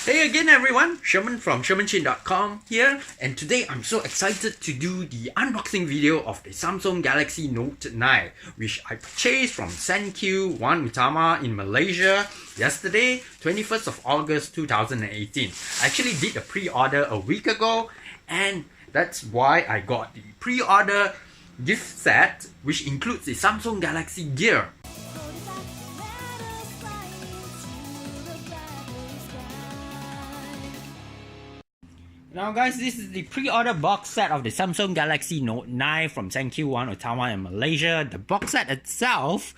Hey again everyone, Sherman from ShermanChin.com here, and today I'm so excited to do the unboxing video of the Samsung Galaxy Note 9, which I purchased from SenQ One Utama in Malaysia yesterday, 21st of August 2018. I actually did a pre-order a week ago, and that's why I got the pre-order gift set, which includes the Samsung Galaxy Gear. Now guys, this is the pre-order box set of the Samsung Galaxy Note 9 from SenQ One Utama in Malaysia. The box set itself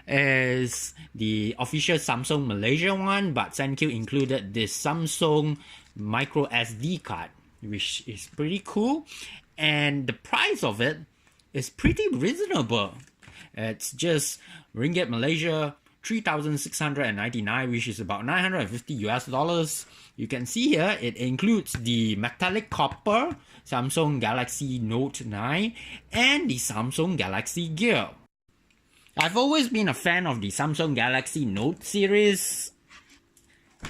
is the official Samsung Malaysia one, but SenQ included this Samsung micro SD card, which is pretty cool, and the price of it is pretty reasonable. It's just Ringgit Malaysia 3,699, which is about $950. You can see here it includes the metallic copper Samsung Galaxy Note 9 and the Samsung Galaxy Gear. I've always been a fan of the Samsung Galaxy Note series,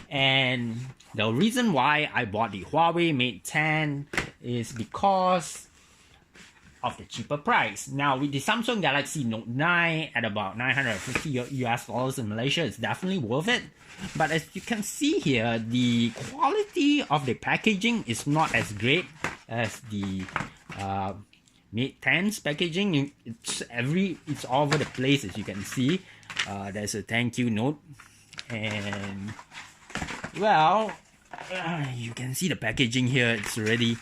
and the reason why I bought the Huawei Mate 10 is because of the cheaper price. Now with the Samsung Galaxy Note 9 at about $950 in Malaysia, it's definitely worth it. But as you can see here, the quality of the packaging is not as great as the Mate 10's packaging. It's all over the place, as you can see. There's a thank you note, and well, you can see the packaging here. It's already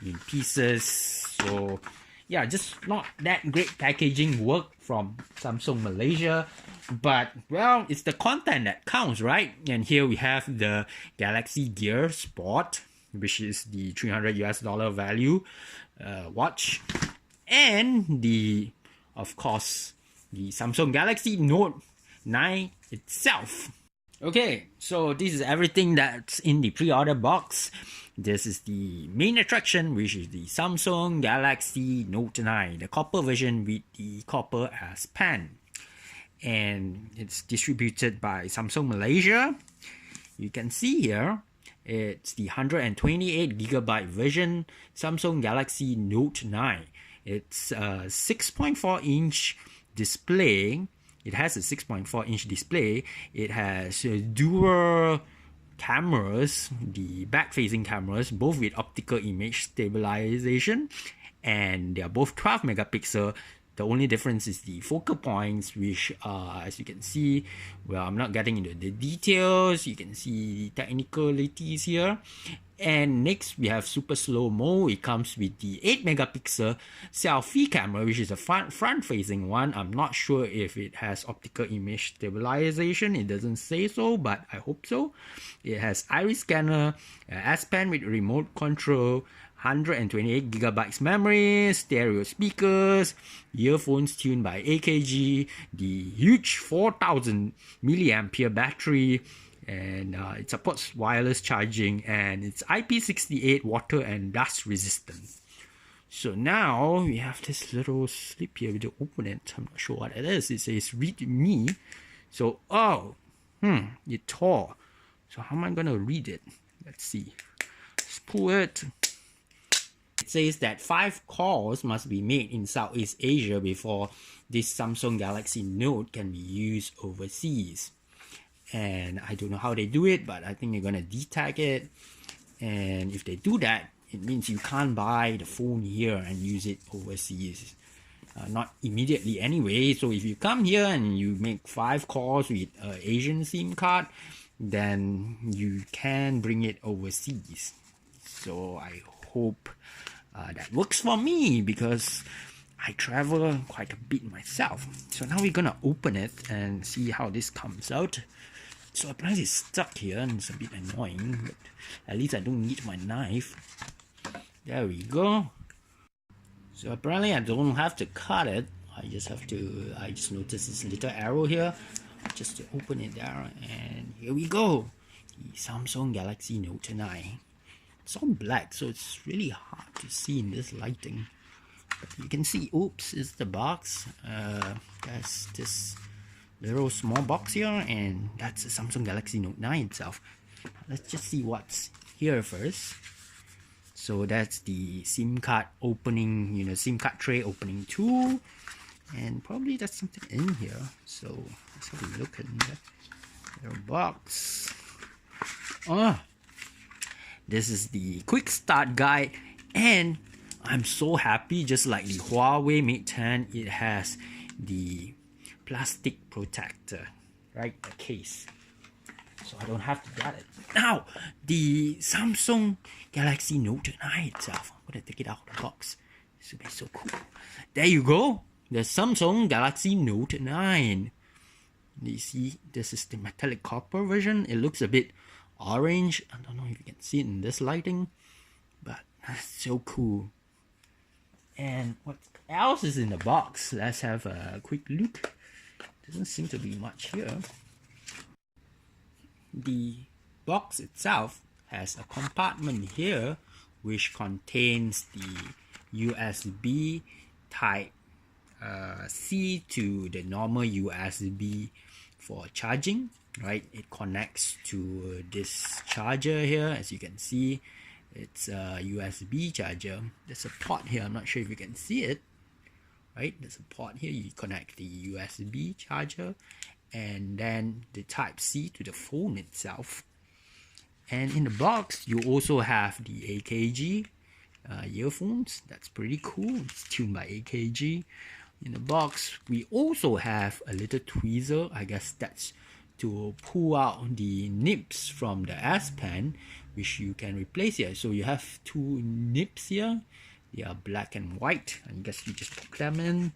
in pieces, so yeah, just not that great packaging work from Samsung Malaysia. But well, it's the content that counts, right? And here we have the Galaxy Gear Sport, which is the $300 value watch, and of course, the Samsung Galaxy Note 9 itself. Okay, so this is everything that's in the pre-order box. This is the main attraction, which is the Samsung Galaxy Note 9, the copper version with the copper as pen. And it's distributed by Samsung Malaysia. You can see here, it's the 128GB version Samsung Galaxy Note 9. It's a 6.4-inch display. It has a 6.4-inch display. It has dual cameras, the back-facing cameras, both with optical image stabilization, and they are both 12 megapixel. The only difference is the focal points, which as you can see, well, I'm not getting into the details. You can see the technicalities here. And next we have super slow-mo. It comes with the 8 megapixel selfie camera, which is a front-facing one. I'm not sure if it has optical image stabilization. It doesn't say so, but I hope so. It has iris scanner, S Pen with remote control, 128GB memory, stereo speakers, earphones tuned by AKG, the huge 4000 milliampere battery, and it supports wireless charging, and it's IP68 water and dust resistant. So now we have this little slip here. We to open it. I'm not sure what it is. It says read me. So it tore. So how am I gonna read it? Let's see. Let's pull it. It says that 5 calls must be made in Southeast Asia before this Samsung Galaxy Note can be used overseas. And I don't know how they do it, but I think they're gonna detag it. And if they do that, it means you can't buy the phone here and use it overseas. Not immediately anyway. So if you come here and you make 5 calls with an Asian SIM card, then you can bring it overseas. So I hope that works for me, because I travel quite a bit myself. So now we're gonna open it and see how this comes out. So apparently it's stuck here and it's a bit annoying, but at least I don't need my knife. There we go. So apparently I don't have to cut it. I just noticed this little arrow here just to open it there, and here we go. The Samsung Galaxy Note 9. It's all black, so it's really hard to see in this lighting. But you can see, oops, is the box. There's this little small box here, and that's the Samsung Galaxy Note 9 itself. Let's just see what's here first. So that's the SIM card opening, SIM card tray opening tool. And probably there's something in here. So let's have a look in the box. This is the quick start guide, and I'm so happy, just like the Huawei Mate 10, it has the plastic protector, right? The case. So I don't have to get it. Now, the Samsung Galaxy Note 9 itself, I'm going to take it out of the box. This will be so cool. There you go. The Samsung Galaxy Note 9. You see, this is the metallic copper version. It looks a bit orange. I don't know if you can see it in this lighting, but that's so cool. And what else is in the box? Let's have a quick look. Doesn't seem to be much here. The box itself has a compartment here which contains the USB type C to the normal USB for charging, right? It connects to this charger here. As you can see, it's a USB charger. There's a port here. I'm not sure if you can see it, right? There's a port here. You connect the USB charger and then the type C to the phone itself. And in the box, you also have the AKG earphones. That's pretty cool. It's tuned by AKG. In the box, we also have a little tweezer. I guess that's to pull out the nibs from the S Pen, which you can replace here. So you have two nibs here. They are black and white. I guess you just put them in.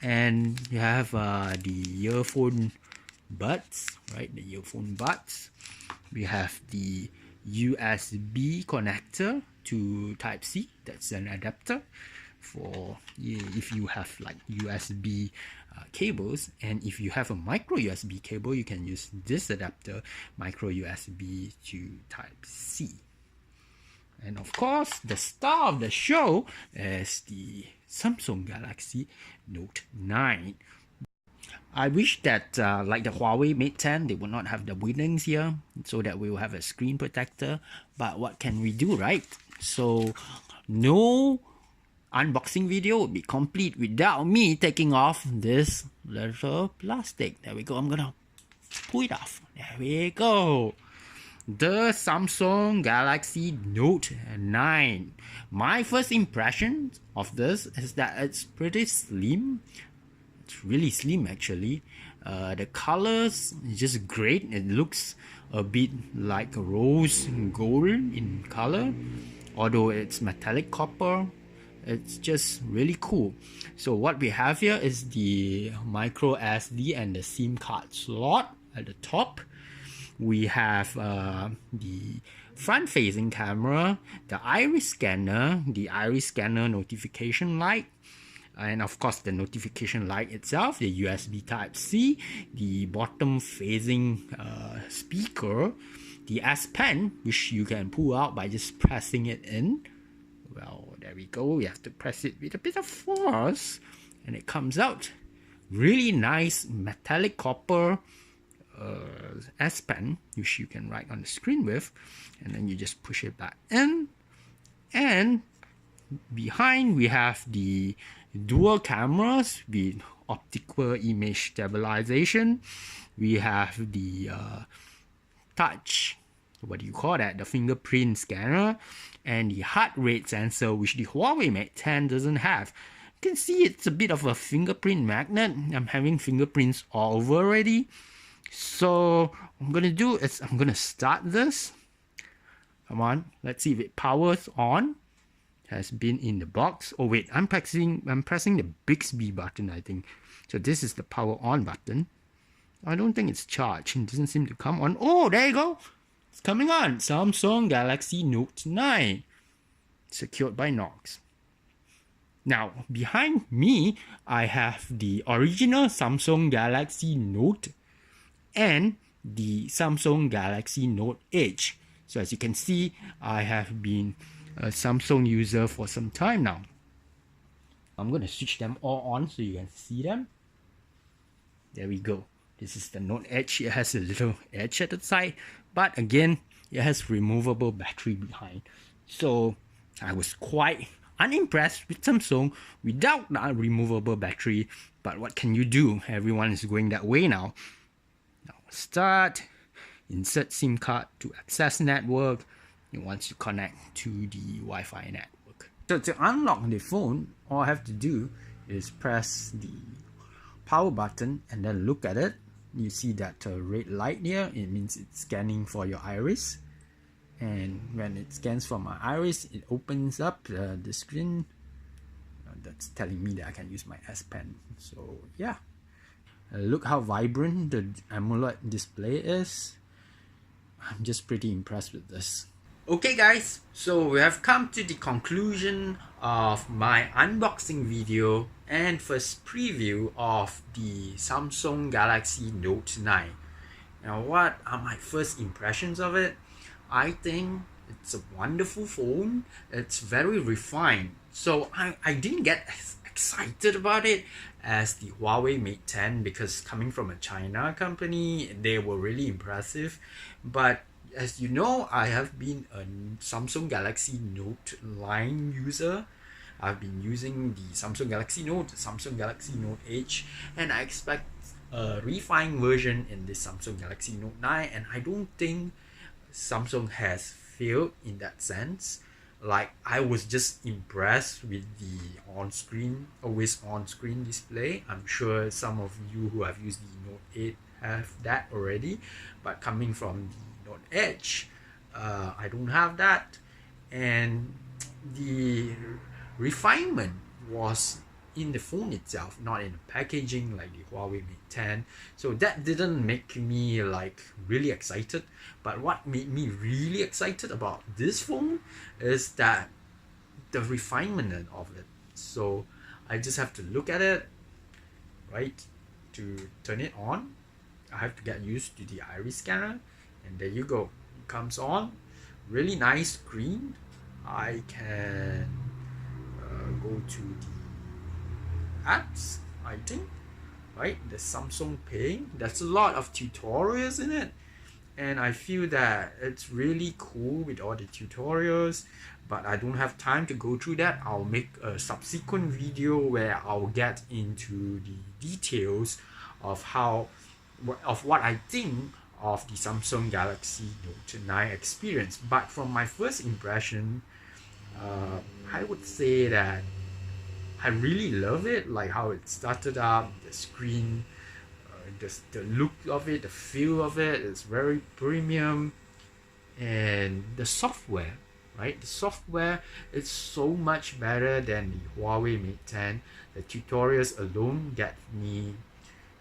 And you have the earphone buds, right? The earphone buds. We have the USB connector to Type C. That's an adapter for if you have like USB cables, and if you have a micro USB cable, you can use this adapter, micro USB to Type C. And of course, the star of the show is the Samsung Galaxy Note 9. I wish that like the Huawei Mate 10, they would not have the wings here, so that we will have a screen protector. But what can we do, right? So no unboxing video would be complete without me taking off this little plastic. There we go. I'm gonna pull it off. There we go. The Samsung Galaxy Note 9. My first impression of this is that it's pretty slim. It's really slim actually. The colors is just great. It looks a bit like rose gold in color, although it's metallic copper. It's just really cool. So what we have here is the micro SD and the SIM card slot at the top. We have the front-facing camera, the iris scanner, notification light, and of course the notification light itself, the USB Type-C, the bottom-facing speaker, the S Pen, which you can pull out by just pressing it in. Well, there we go. We have to press it with a bit of force, and it comes out. Really nice metallic copper S Pen, which you can write on the screen with, and then you just push it back in. And behind we have the dual cameras with optical image stabilization. We have the touch, what do you call that, the fingerprint scanner, and the heart rate sensor, which the Huawei Mate 10 doesn't have. You can see it's a bit of a fingerprint magnet. I'm having fingerprints all over already. So what I'm gonna do is I'm gonna start this. Come on, let's see if it powers on. It has been in the box. Oh wait, I'm pressing the Bixby button, I think. So this is the power on button. I don't think it's charged. It doesn't seem to come on. Oh, there you go. It's coming on. Samsung Galaxy Note 9. Secured by Knox. Now, behind me, I have the original Samsung Galaxy Note and the Samsung Galaxy Note Edge. So as you can see, I have been a Samsung user for some time now. I'm going to switch them all on so you can see them. There we go. This is the Note Edge. It has a little edge at the side, but again, it has removable battery behind. So I was quite unimpressed with Samsung without that removable battery. But what can you do? Everyone is going that way now. Now start, insert SIM card to access network. And once you connect to the Wi-Fi network. So to unlock the phone, all I have to do is press the power button and then look at it. You see that red light here, it means it's scanning for your iris. And when it scans for my iris, it opens up the screen. That's telling me that I can use my S Pen. So yeah, look how vibrant the AMOLED display is. I'm just pretty impressed with this. Okay guys, so we have come to the conclusion of my unboxing video and first preview of the Samsung Galaxy Note 9. Now what are my first impressions of it? I think it's a wonderful phone. It's very refined. So I didn't get as excited about it as the Huawei Mate 10 because coming from a China company, they were really impressive. But as you know, I have been a Samsung Galaxy Note line user. I've been using the Samsung Galaxy Note, Samsung Galaxy Note Edge, and I expect a refined version in this Samsung Galaxy Note 9, and I don't think Samsung has failed in that sense. Like, I was just impressed with the on-screen, always on-screen display. I'm sure some of you who have used the Note 8 have that already, but coming from the Note Edge, I don't have that. And the refinement was in the phone itself, not in the packaging like the Huawei Mate 10. So that didn't make me like really excited. But what made me really excited about this phone is that the refinement of it. So I just have to look at it, right, to turn it on. I have to get used to the iris scanner, and there you go, it comes on. Really nice screen. I can go to the apps, I think, right? The Samsung Pay, there's a lot of tutorials in it, and I feel that it's really cool with all the tutorials, but I don't have time to go through that. I'll make a subsequent video where I'll get into the details of what I think of the Samsung Galaxy Note 9 experience. But from my first impression, I would say that I really love it, like how it started up, the screen, the look of it, the feel of it is very premium. And the software, right? The software is so much better than the Huawei Mate 10. The tutorials alone get me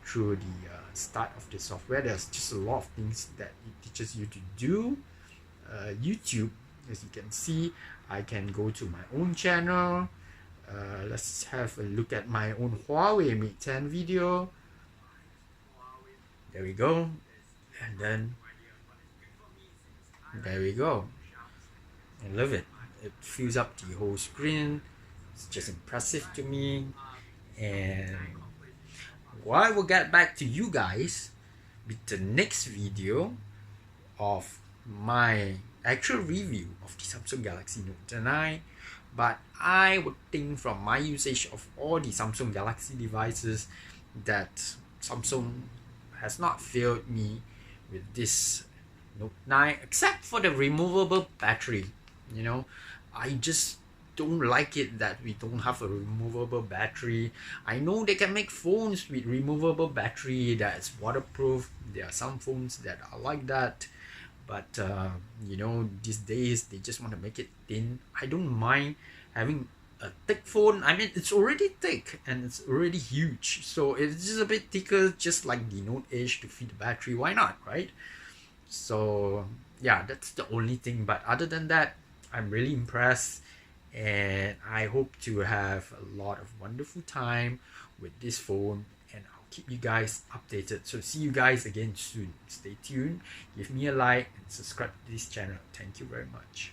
through the start of the software. There's just a lot of things that it teaches you to do. YouTube, as you can see, I can go to my own channel. Let's have a look at my own Huawei Mate 10 video. There we go. And then there we go. I love it. It fills up the whole screen. It's just impressive to me. And well, I will get back to you guys with the next video of my actual review of the Samsung Galaxy Note 9. But I would think from my usage of all the Samsung Galaxy devices that Samsung has not failed me with this Note 9, except for the removable battery. You know, I just don't like it that we don't have a removable battery. I know they can make phones with removable battery that's waterproof. There are some phones that are like that, but you know, these days they just want to make it thin. I don't mind having a thick phone. I mean, it's already thick and it's already huge, so it's just a bit thicker, just like the Note Edge, to fit the battery. Why not, right? So yeah, that's the only thing. But other than that, I'm really impressed, and I hope to have a lot of wonderful time with this phone, and I'll keep you guys updated. So see you guys again soon. Stay tuned, give me a like, and subscribe to this channel. Thank you very much.